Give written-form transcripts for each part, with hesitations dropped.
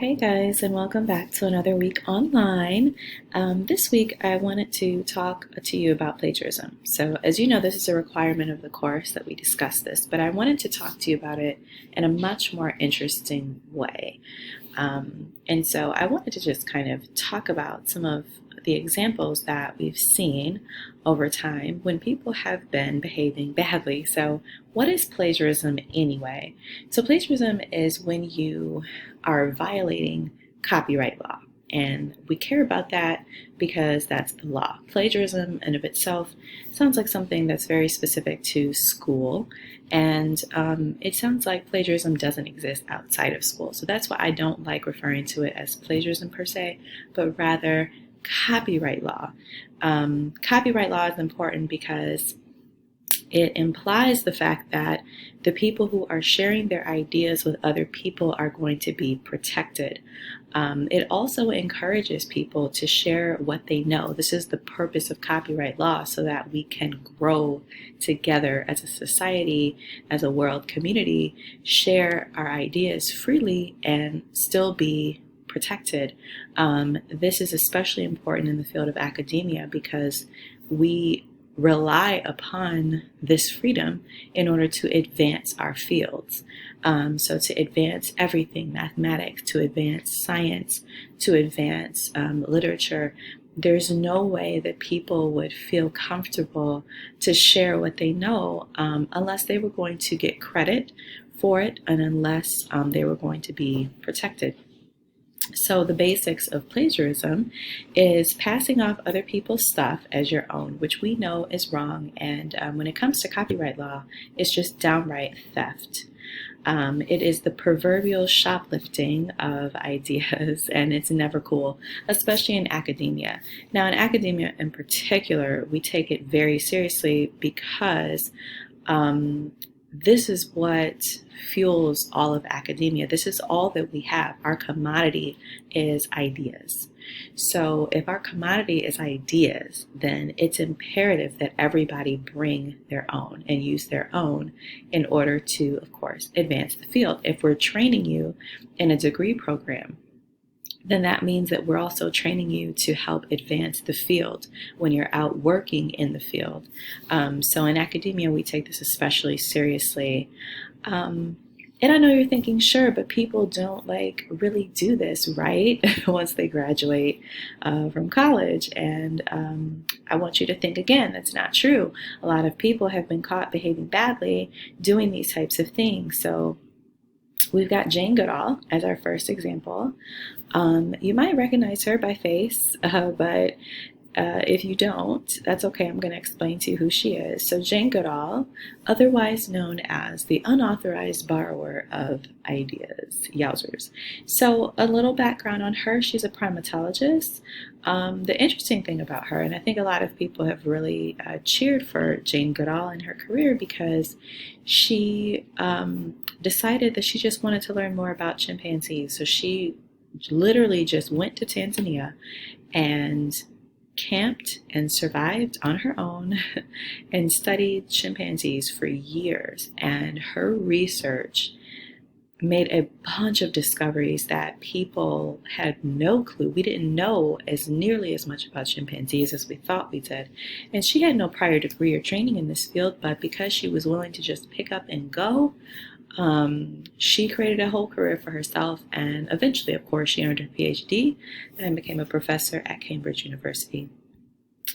Hey guys, and welcome back to another week online. This week I wanted to talk to you about plagiarism. So, as you know, this is a requirement of the course that we discuss this, but I wanted to talk to you about it in a much more interesting way. And so I wanted to just kind of talk about some of the examples that we've seen over time when people have been behaving badly. So, what is plagiarism anyway? So, plagiarism is when you are violating copyright law. And we care about that because that's the law. Plagiarism in of itself sounds like something that's very specific to school, and it sounds like plagiarism doesn't exist outside of school. So that's why I don't like referring to it as plagiarism per se, but rather copyright law. Copyright law is important because it implies the fact that the people who are sharing their ideas with other people are going to be protected. It also encourages people to share what they know. This is the purpose of copyright law, so that we can grow together as a society, as a world community, share our ideas freely and still be protected. This is especially important in the field of academia because we rely upon this freedom in order to advance our fields. So to advance everything, mathematics, to advance science, to advance literature, there's no way that people would feel comfortable to share what they know unless they were going to get credit for it and unless they were going to be protected. So the basics of plagiarism is passing off other people's stuff as your own, which we know is wrong. And when it comes to copyright law, it's just downright theft. It is the proverbial shoplifting of ideas, and it's never cool, especially in academia. Now, in academia in particular, we take it very seriously because this is what fuels all of academia. This is all that we have. Our commodity is ideas. So if our commodity is ideas, then it's imperative that everybody bring their own and use their own in order to, of course, advance the field. If we're training you in a degree program, then that means that we're also training you to help advance the field when you're out working in the field. So in academia, we take this especially seriously. And I know you're thinking, sure, but people don't really do this, right? Once they graduate from college. And I want you to think again, that's not true. A lot of people have been caught behaving badly doing these types of things. So we've got Jane Goodall as our first example. You might recognize her by face, but if you don't, that's okay. I'm going to explain to you who she is. So Jane Goodall, otherwise known as the unauthorized borrower of ideas. Yowzers. So a little background on her. She's a primatologist. The interesting thing about her, and I think a lot of people have really cheered for Jane Goodall in her career because she decided that she just wanted to learn more about chimpanzees. So she literally just went to Tanzania and camped and survived on her own and studied chimpanzees for years. And her research made a bunch of discoveries that people had no clue. We didn't know as nearly as much about chimpanzees as we thought we did. And she had no prior degree or training in this field, but because she was willing to just pick up and go, she created a whole career for herself, and eventually, of course, she earned her PhD and became a professor at Cambridge University.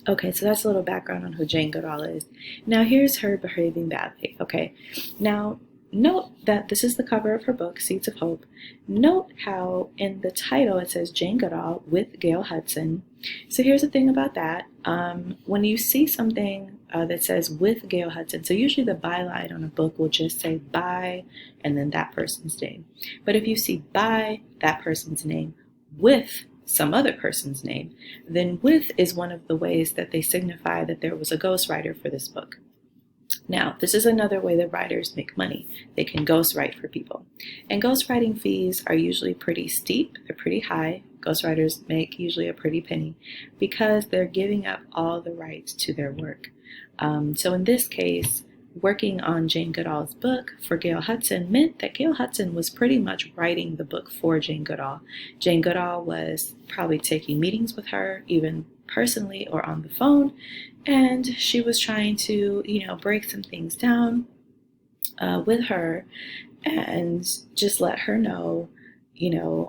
Okay, so that's a little background on who Jane Goodall is. Now, here's her behaving badly. Okay, now note that this is the cover of her book, Seeds of Hope. Note how in the title it says Jane Goodall with Gail Hudson. So here's the thing about that. When you see something that says with Gail Hudson, so usually the byline on a book will just say by and then that person's name. But if you see by that person's name with some other person's name, then with is one of the ways that they signify that there was a ghostwriter for this book. Now, this is another way that writers make money. They can ghostwrite for people. And ghostwriting fees are usually pretty steep. They're pretty high. Ghostwriters make usually a pretty penny because they're giving up all the rights to their work. So in this case, working on Jane Goodall's book for Gail Hudson meant that Gail Hudson was pretty much writing the book for Jane Goodall. Jane Goodall was probably taking meetings with her, even personally or on the phone, and she was trying to, break some things down with her and just let her know,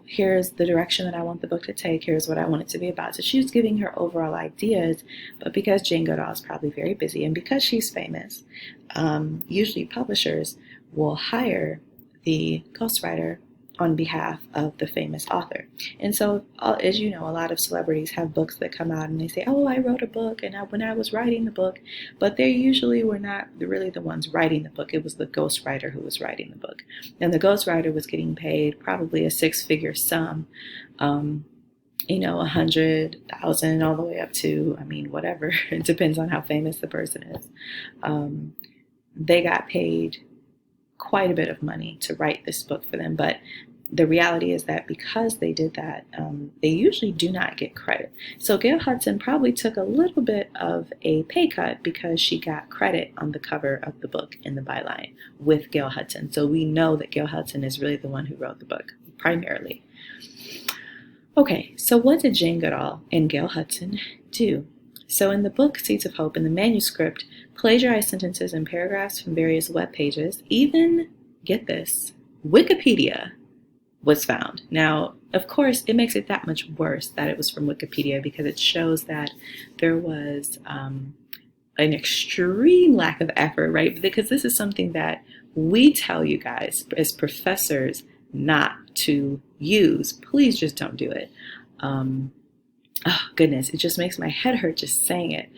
here's the direction that I want the book to take. Here's what I want it to be about. So she was giving her overall ideas, but because Jane Goodall is probably very busy and because she's famous, usually publishers will hire the ghostwriter on behalf of the famous author. And so, as you know, a lot of celebrities have books that come out and they say, oh, I wrote a book and when I was writing the book, but they usually were not really the ones writing the book. It was the ghostwriter who was writing the book. And the ghostwriter was getting paid probably a six-figure sum, 100,000 all the way up to, whatever. It depends on how famous the person is. They got paid quite a bit of money to write this book for them, but the reality is that because they did that, they usually do not get credit. So Gail Hudson probably took a little bit of a pay cut because she got credit on the cover of the book in the byline with Gail Hudson. So we know that Gail Hudson is really the one who wrote the book, primarily. Okay, so what did Jane Goodall and Gail Hudson do? So in the book Seeds of Hope, in the manuscript, plagiarized sentences and paragraphs from various web pages, even, get this, Wikipedia was found. Now, of course, it makes it that much worse that it was from Wikipedia because it shows that there was an extreme lack of effort, right? Because this is something that we tell you guys as professors not to use. Please just don't do it. Oh, goodness, it just makes my head hurt just saying it.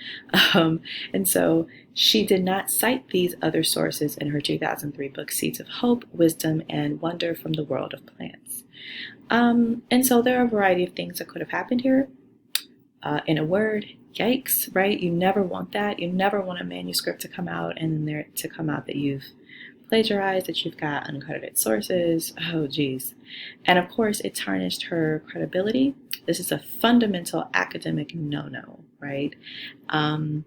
And so she did not cite these other sources in her 2003 book, Seeds of Hope, Wisdom, and Wonder from the World of Plants. And so there are a variety of things that could have happened here. In a word, yikes, right? You never want that. You never want a manuscript to come out and then there to come out that you've plagiarized, that you've got uncredited sources. Oh, geez. And of course, it tarnished her credibility. This is a fundamental academic no-no, right? And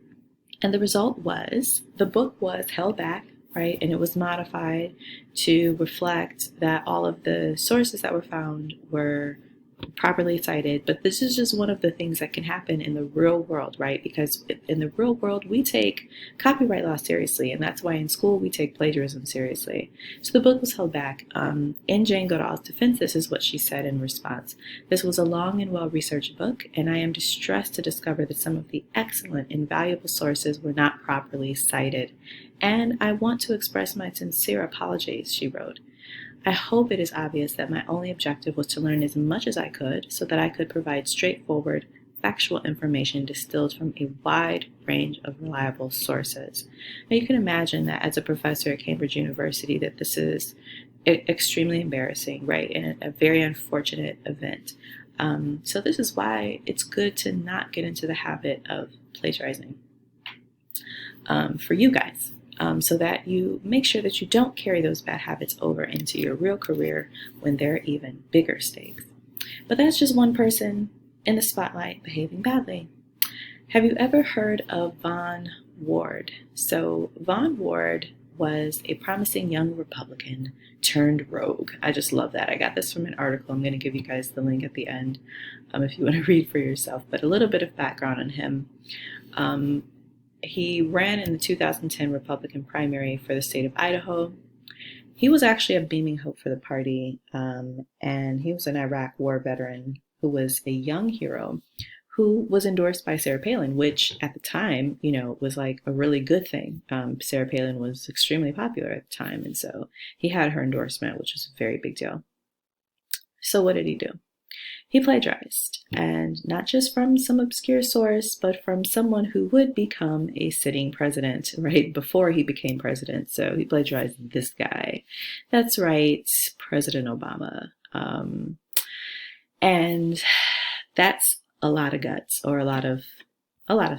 the result was the book was held back, right? And it was modified to reflect that all of the sources that were found were properly cited. But this is just one of the things that can happen in the real world, right? Because in the real world, we take copyright law seriously, and that's why in school we take plagiarism seriously. So the book was held back. In Jane Goodall's defense, this is what she said in response. This was a long and well-researched book, and I am distressed to discover that some of the excellent and valuable sources were not properly cited. And I want to express my sincere apologies, she wrote. I hope it is obvious that my only objective was to learn as much as I could so that I could provide straightforward, factual information distilled from a wide range of reliable sources. Now you can imagine that as a professor at Cambridge University that this is extremely embarrassing, right, and a very unfortunate event. So this is why it's good to not get into the habit of plagiarizing for you guys. So that you make sure that you don't carry those bad habits over into your real career when there are even bigger stakes. But that's just one person in the spotlight behaving badly. Have you ever heard of Von Ward? So Von Ward was a promising young Republican turned rogue. I just love that. I got this from an article. I'm going to give you guys the link at the end if you want to read for yourself. But a little bit of background on him. He ran in the 2010 Republican primary for the state of Idaho. He was actually a beaming hope for the party, and he was an Iraq war veteran who was a young hero who was endorsed by Sarah Palin, which at the time, was like a really good thing. Sarah Palin was extremely popular at the time, and so he had her endorsement, which was a very big deal. So what did he do? He plagiarized, and not just from some obscure source, but from someone who would become a sitting president, right, before he became president. So he plagiarized this guy. That's right, President Obama. And that's a lot of guts, or a lot of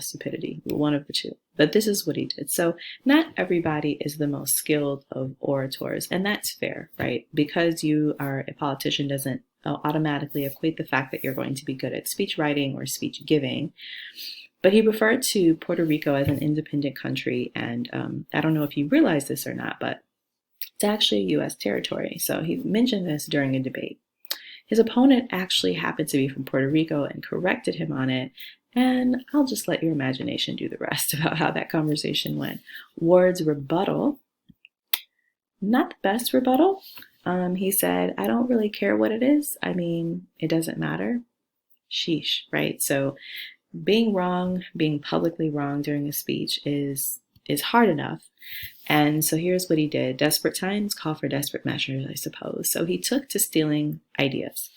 stupidity, one of the two. But this is what he did. So not everybody is the most skilled of orators, and that's fair, right? Because you are a politician doesn't automatically equate the fact that you're going to be good at speech writing or speech giving. But he referred to Puerto Rico as an independent country, and I don't know if you realize this or not, but it's actually a U.S. territory. So he mentioned this during a debate. His opponent actually happened to be from Puerto Rico and corrected him on it. And I'll just let your imagination do the rest about how that conversation went. Ward's rebuttal, not the best rebuttal. He said, I don't really care what it is. I mean, it doesn't matter. Sheesh, right? So being wrong, being publicly wrong during a speech is hard enough. And so here's what he did. Desperate times call for desperate measures, I suppose. So he took to stealing ideas.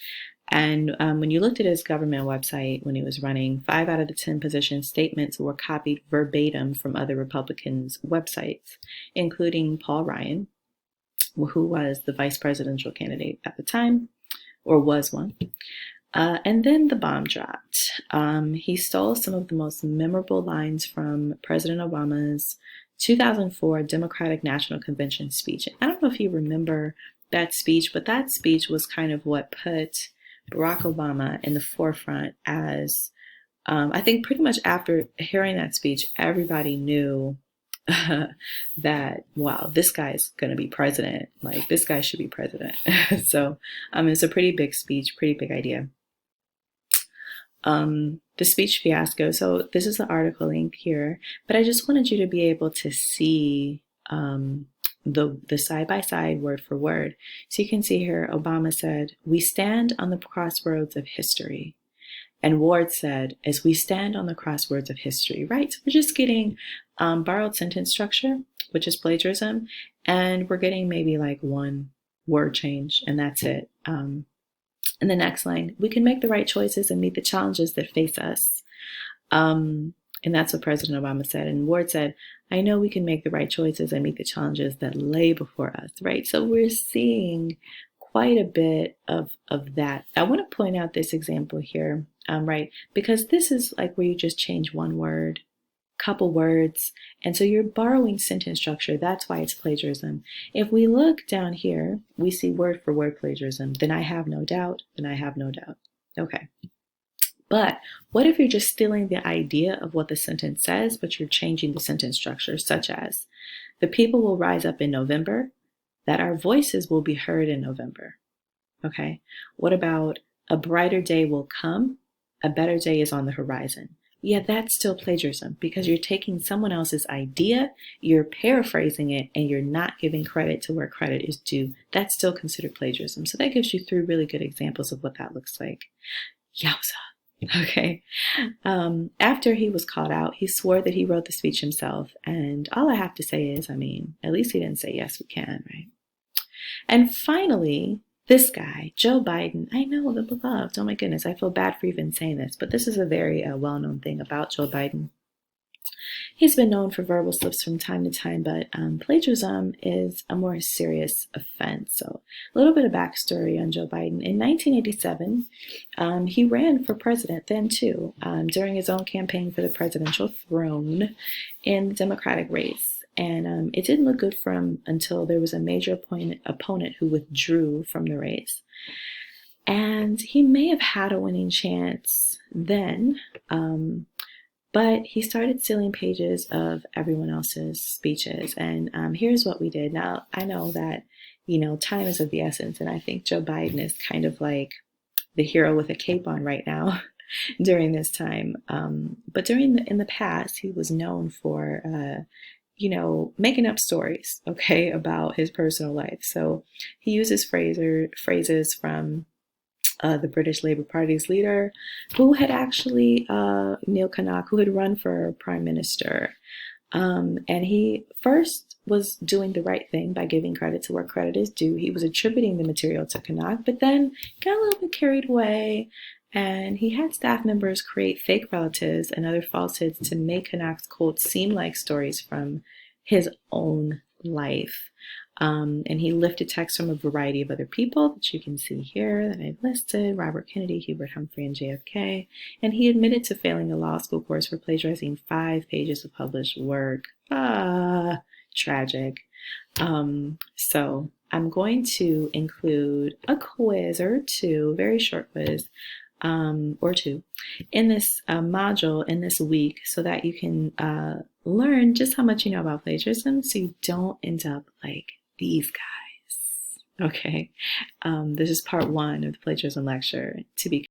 And when you looked at his government website when he was running, 5 out of the 10 position statements were copied verbatim from other Republicans' websites, including Paul Ryan, who was the vice presidential candidate at the time, or was one. And then the bomb dropped. He stole some of the most memorable lines from President Obama's 2004 Democratic National Convention speech. I don't know if you remember that speech, but that speech was kind of what put Barack Obama in the forefront as, I think pretty much after hearing that speech, everybody knew that, wow, this guy's going to be president. Like, this guy should be president. So it's a pretty big speech, pretty big idea. The speech fiasco. So this is the article link here, but I just wanted you to be able to see the side-by-side word for word. So you can see here, Obama said, we stand on the crossroads of history. And Ward said, as we stand on the crossroads of history, right? So we're just getting borrowed sentence structure, which is plagiarism, and we're getting maybe like one word change, and that's it. In the next line, we can make the right choices and meet the challenges that face us. And that's what President Obama said. And Ward said, I know we can make the right choices and meet the challenges that lay before us, right? So we're seeing quite a bit of that. I want to point out this example here, right? Because this is like where you just change one word, couple words, and so you're borrowing sentence structure. That's why it's plagiarism. If we look down here, we see word for word plagiarism. Then I have no doubt. Then I have no doubt. Okay. But what if you're just stealing the idea of what the sentence says, but you're changing the sentence structure, such as, the people will rise up in November, that our voices will be heard in November. Okay. What about, a brighter day will come, a better day is on the horizon. Yeah, that's still plagiarism because you're taking someone else's idea, you're paraphrasing it, and you're not giving credit to where credit is due. That's still considered plagiarism. So that gives you 3 really good examples of what that looks like. Yowza. Okay. After he was called out, he swore that he wrote the speech himself. And all I have to say is, I mean, at least he didn't say, yes, we can, right? And finally, this guy, Joe Biden, I know, the beloved. Oh my goodness, I feel bad for even saying this, but this is a very well-known thing about Joe Biden. He's been known for verbal slips from time to time, but plagiarism is a more serious offense. So a little bit of backstory on Joe Biden. In 1987, he ran for president then too, during his own campaign for the presidential throne in the Democratic race. And it didn't look good for him until there was a major opponent who withdrew from the race. And he may have had a winning chance then, but he started stealing pages of everyone else's speeches. And here's what we did. Now, I know that, you know, time is of the essence, and I think Joe Biden is kind of like the hero with a cape on right now during this time. But in the past, he was known for you know, making up stories, okay, about his personal life. So he uses phrases from the British Labour Party's leader, who had actually, Neil Kinnock, who had run for prime minister. And he first was doing the right thing by giving credit to where credit is due. He was attributing the material to Kinnock, but then got a little bit carried away. And he had staff members create fake relatives and other falsehoods to make Kinnock's quotes seem like stories from his own life. And he lifted text from a variety of other people that you can see here that I've listed: Robert Kennedy, Hubert Humphrey, and JFK. And he admitted to failing a law school course for plagiarizing 5 pages of published work. Tragic. So I'm going to include a quiz or two, very short quiz, or two in this module in this week so that you can learn just how much you know about plagiarism so you don't end up like these guys. Okay, this is part one of the plagiarism lecture. To be